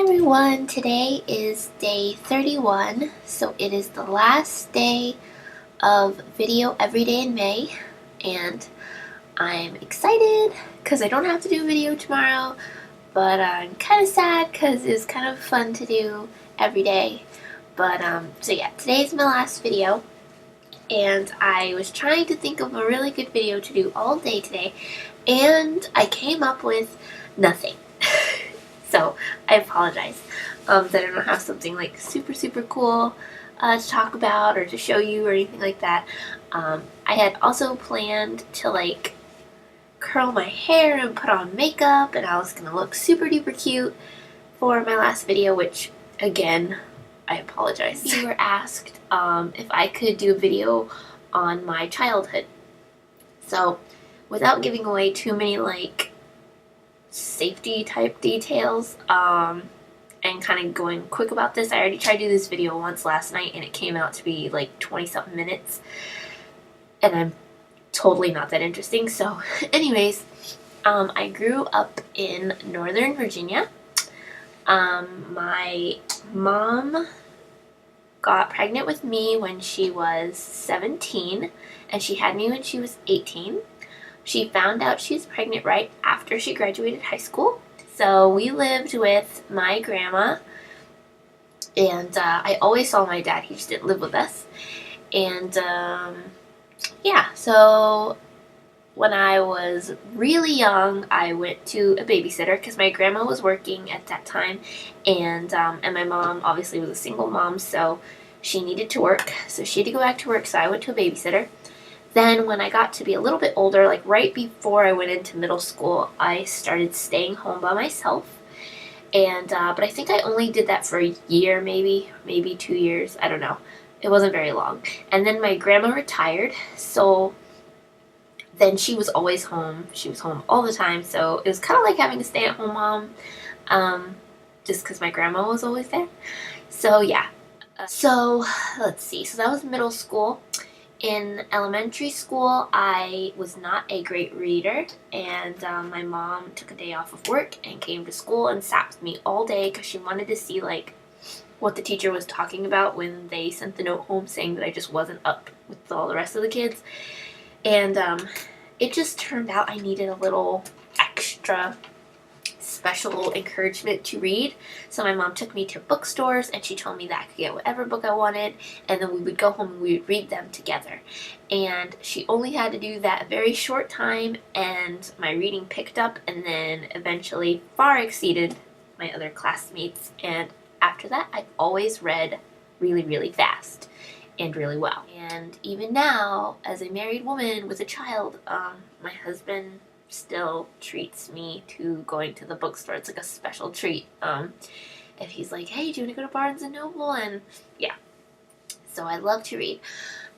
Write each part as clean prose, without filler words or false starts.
everyone, today is day 31, so it is the last day of video every day in May, and I'm excited because I don't have to do a video tomorrow, but I'm kind of sad because it's kind of fun to do every day. But so yeah, today's my last video, and I was trying to think of a really good video to do all day today, and I came up with nothing. So I apologize that I don't have something like super cool to talk about or to show you or anything like that. I had also planned to like curl my hair and put on makeup, and I was gonna look super duper cute for my last video, which again, I apologize. You were asked if I could do a video on my childhood. So without giving away too many like safety type details and kind of going quick about this, I already tried to do this video once last night and it came out to be like 20 something minutes, and I'm totally not that interesting. So anyways, I grew up in Northern Virginia. My mom got pregnant with me when she was 17 and she had me when she was 18. She found out she was pregnant right after she graduated high school. So we lived with my grandma, and I always saw my dad. He just didn't live with us. And yeah, so when I was really young, I went to a babysitter because my grandma was working at that time, and my mom obviously was a single mom, so she needed to work. So she had to go back to work, so I went to a babysitter. Then when I got to be a little bit older, like right before I went into middle school, I started staying home by myself. And but I think I only did that for a year, maybe 2 years. I don't know. It wasn't very long. And then my grandma retired, so then she was always home. She was home all the time, so it was kind of like having a stay-at-home mom, just because my grandma was always there. So yeah. So let's see. So that was middle school. In elementary school, I was not a great reader, and my mom took a day off of work and came to school and sat with me all day because she wanted to see like what the teacher was talking about when they sent the note home saying that I just wasn't up with all the rest of the kids. And it just turned out I needed a little extra special encouragement to read. So my mom took me to bookstores and she told me that I could get whatever book I wanted, and then we would go home and we would read them together. And she only had to do that a very short time, and my reading picked up and then eventually far exceeded my other classmates. And after that, I've always read really fast and really well. And even now, as a married woman with a child, my husband still treats me to going to the bookstore. It's like a special treat. If he's like, hey, do you want to go to Barnes & Noble? And yeah, so I love to read.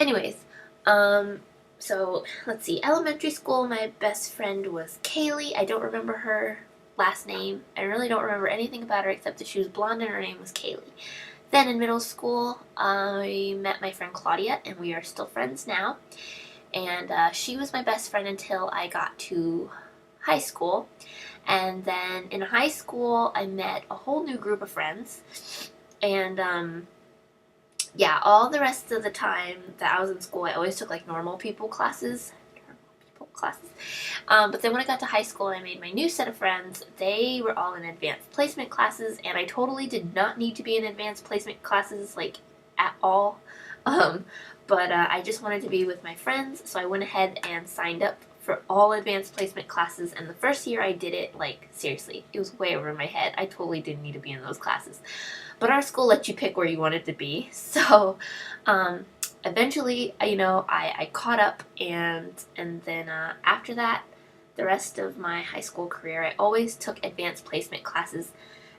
Anyways, so let's see. Elementary school, my best friend was Kaylee. I don't remember her last name. I really don't remember anything about her except that she was blonde and her name was Kaylee. Then in middle school, I met my friend Claudia, and we are still friends now. And she was my best friend until I got to high school. And then in high school, I met a whole new group of friends. And yeah, all the rest of the time that I was in school, I always took like normal people classes. But then when I got to high school and I made my new set of friends, they were all in advanced placement classes, and I totally did not need to be in advanced placement classes like at all. But I just wanted to be with my friends, so I went ahead and signed up for all advanced placement classes. And the first year I did it, like, seriously, it was way over my head. I totally didn't need to be in those classes. But our school let you pick where you wanted to be. So eventually, you know, I caught up, and then after that, the rest of my high school career, I always took advanced placement classes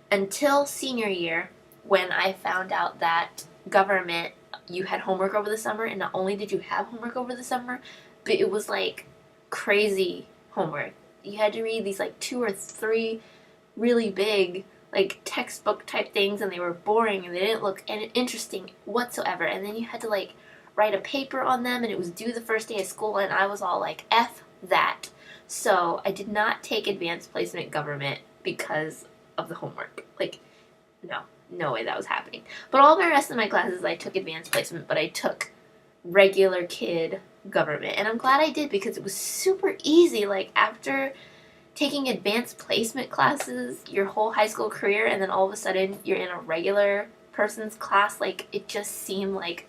until senior year, when I found out that government, you had homework over the summer, and not only did you have homework over the summer, but it was like crazy homework. You had to read these like 2 or 3 really big like textbook type things, and they were boring and they didn't look interesting whatsoever. And then you had to like write a paper on them, and it was due the first day of school, and I was all like, F that. So I did not take advanced placement government because of the homework. Like, no way that was happening. But all the rest of my classes, I took advanced placement, but I took regular kid government. And I'm glad I did because it was super easy. Like, after taking advanced placement classes your whole high school career, and then all of a sudden you're in a regular person's class, like, it just seemed like,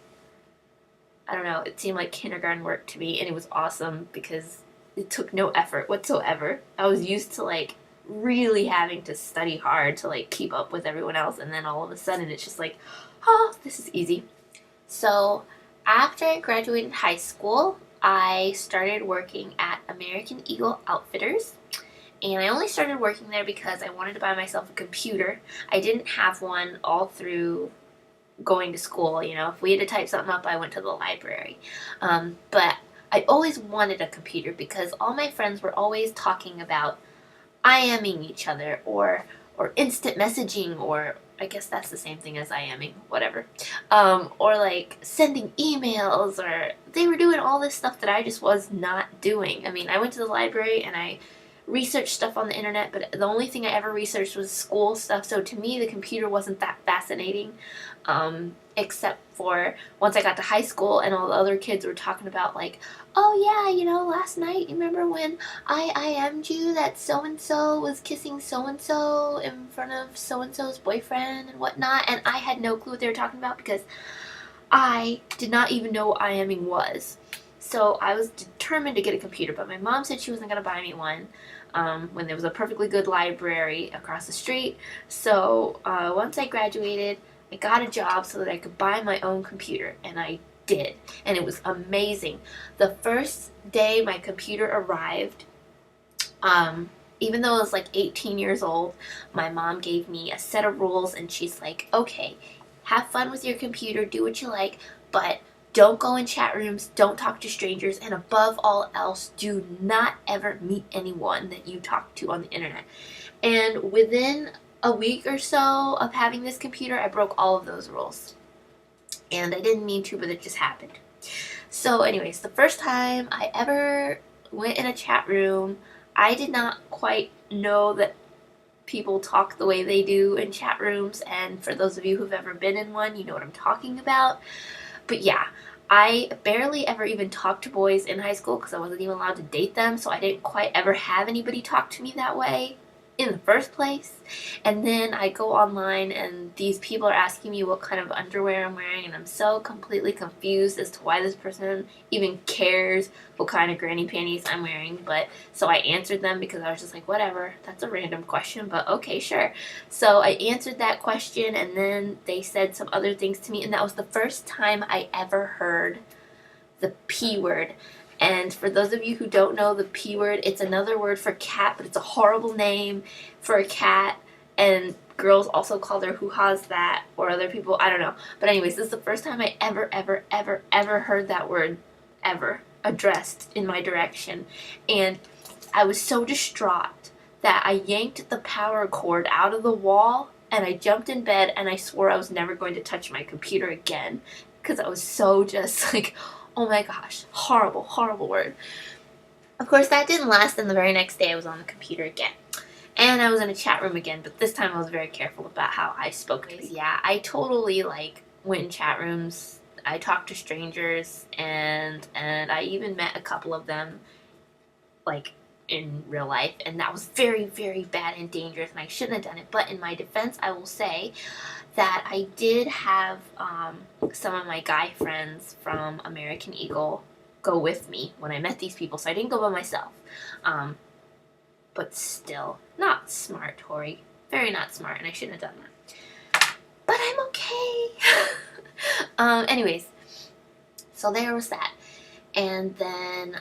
I don't know, it seemed like kindergarten work to me, and it was awesome because it took no effort whatsoever. I was used to, like, really having to study hard to, like, keep up with everyone else, and then all of a sudden it's just like, oh, this is easy. So after I graduated high school, I started working at American Eagle Outfitters, and I only started working there because I wanted to buy myself a computer. I didn't have one all through going to school. You know, if we had to type something up, I went to the library. But I always wanted a computer because all my friends were always talking about IMing each other, or instant messaging, or I guess that's the same thing as IMing, whatever. Or like sending emails, or they were doing all this stuff that I just was not doing. I mean, I went to the library and I researched stuff on the internet, but the only thing I ever researched was school stuff. So to me, the computer wasn't that fascinating, except for once I got to high school and all the other kids were talking about, like, oh yeah, you know, last night, you remember when I IM'd you that so-and-so was kissing so-and-so in front of so-and-so's boyfriend and whatnot, and I had no clue what they were talking about because I did not even know what IMing was. So I was determined to get a computer, but my mom said she wasn't going to buy me one when there was a perfectly good library across the street. So once I graduated, I got a job so that I could buy my own computer, and I did. And it was amazing. The first day my computer arrived, even though I was like 18 years old, my mom gave me a set of rules, and she's like, okay, have fun with your computer, do what you like, but don't go in chat rooms, don't talk to strangers, and above all else, do not ever meet anyone that you talk to on the internet. And within a week or so of having this computer, I broke all of those rules. And I didn't mean to, but it just happened. So anyways, the first time I ever went in a chat room, I did not quite know that people talk the way they do in chat rooms, and for those of you who've ever been in one, you know what I'm talking about. But yeah, I barely ever even talked to boys in high school because I wasn't even allowed to date them, so I didn't quite ever have anybody talk to me that way in the first place. And then I go online and these people are asking me what kind of underwear I'm wearing, and I'm so completely confused as to why this person even cares what kind of granny panties I'm wearing. But so I answered them because I was just like, whatever, that's a random question, but okay, sure. So I answered that question, and then they said some other things to me, and that was the first time I ever heard the P word. And for those of you who don't know the P word, it's another word for cat, but it's a horrible name for a cat. And girls also call their hoo-has that, or other people, I don't know. But anyways, this is the first time I ever heard that word ever addressed in my direction. And I was so distraught that I yanked the power cord out of the wall, and I jumped in bed, and I swore I was never going to touch my computer again. Because I was so just like, oh my gosh, horrible, horrible word. Of course, that didn't last, and the very next day I was on the computer again. And I was in a chat room again, but this time I was very careful about how I spoke to people. Yeah, I totally, like, went in chat rooms. I talked to strangers, and I even met a couple of them, like, in real life, and that was very, very bad and dangerous, and I shouldn't have done it. But in my defense, I will say that I did have some of my guy friends from American Eagle go with me when I met these people, so I didn't go by myself. But still, not smart, Tori. Very not smart, and I shouldn't have done that. But I'm okay. Anyways, so there was that. And then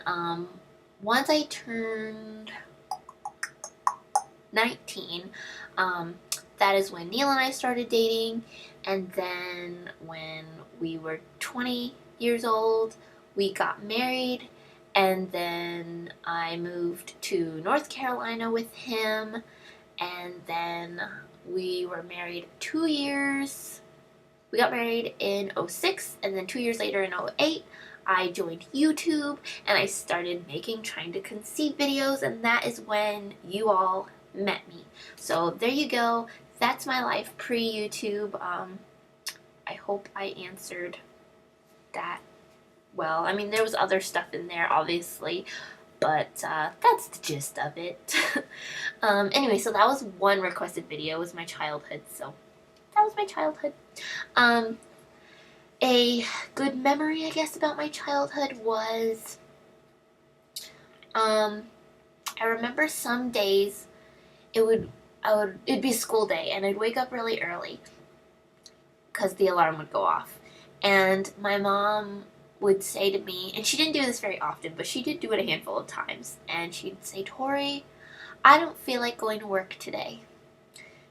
once I turned 19, that is when Neil and I started dating. And then when we were 20 years old, we got married. And then I moved to North Carolina with him. And then we were married 2 years. We got married in 2006, and then 2 years later in 2008, I joined YouTube, and I started making trying to conceive videos, and that is when you all met me. So there you go. that's my life pre-YouTube. I hope I answered that well. I mean, there was other stuff in there, obviously, but that's the gist of it. Anyway, so that was one requested video, was my childhood, so that was my childhood. A good memory, I guess, about my childhood was, I remember some days it'd be a school day, and I'd wake up really early because the alarm would go off, and my mom would say to me, and she didn't do this very often, but she did do it a handful of times, and she'd say, "Tori, I don't feel like going to work today."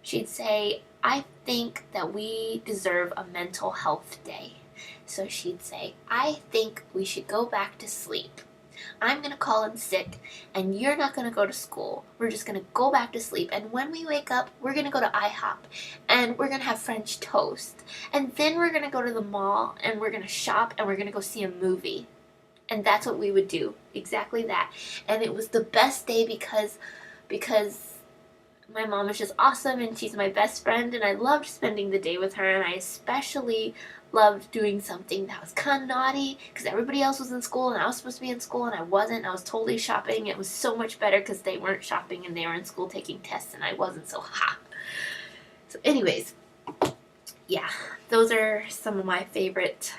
She'd say, "I think that we deserve a mental health day." So she'd say, "I think we should go back to sleep. I'm going to call in sick, and you're not going to go to school. We're just going to go back to sleep, and when we wake up, we're going to go to IHOP, and we're going to have French toast, and then we're going to go to the mall, and we're going to shop, and we're going to go see a movie." And that's what we would do, exactly that. And it was the best day because my mom is just awesome, and she's my best friend, and I loved spending the day with her, and I especially loved doing something that was kind of naughty because everybody else was in school and I was supposed to be in school and I wasn't. I was totally shopping. It was so much better because they weren't shopping and they were in school taking tests and I wasn't, so ha. So anyways, yeah, those are some of my favorite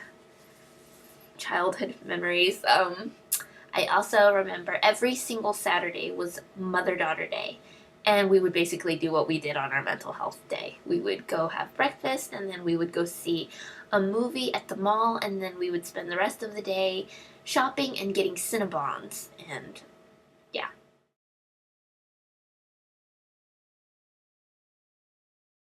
childhood memories. I also remember every single Saturday was Mother-Daughter Day. And we would basically do what we did on our mental health day. We would go have breakfast, and then we would go see a movie at the mall, and then we would spend the rest of the day shopping and getting Cinnabons. And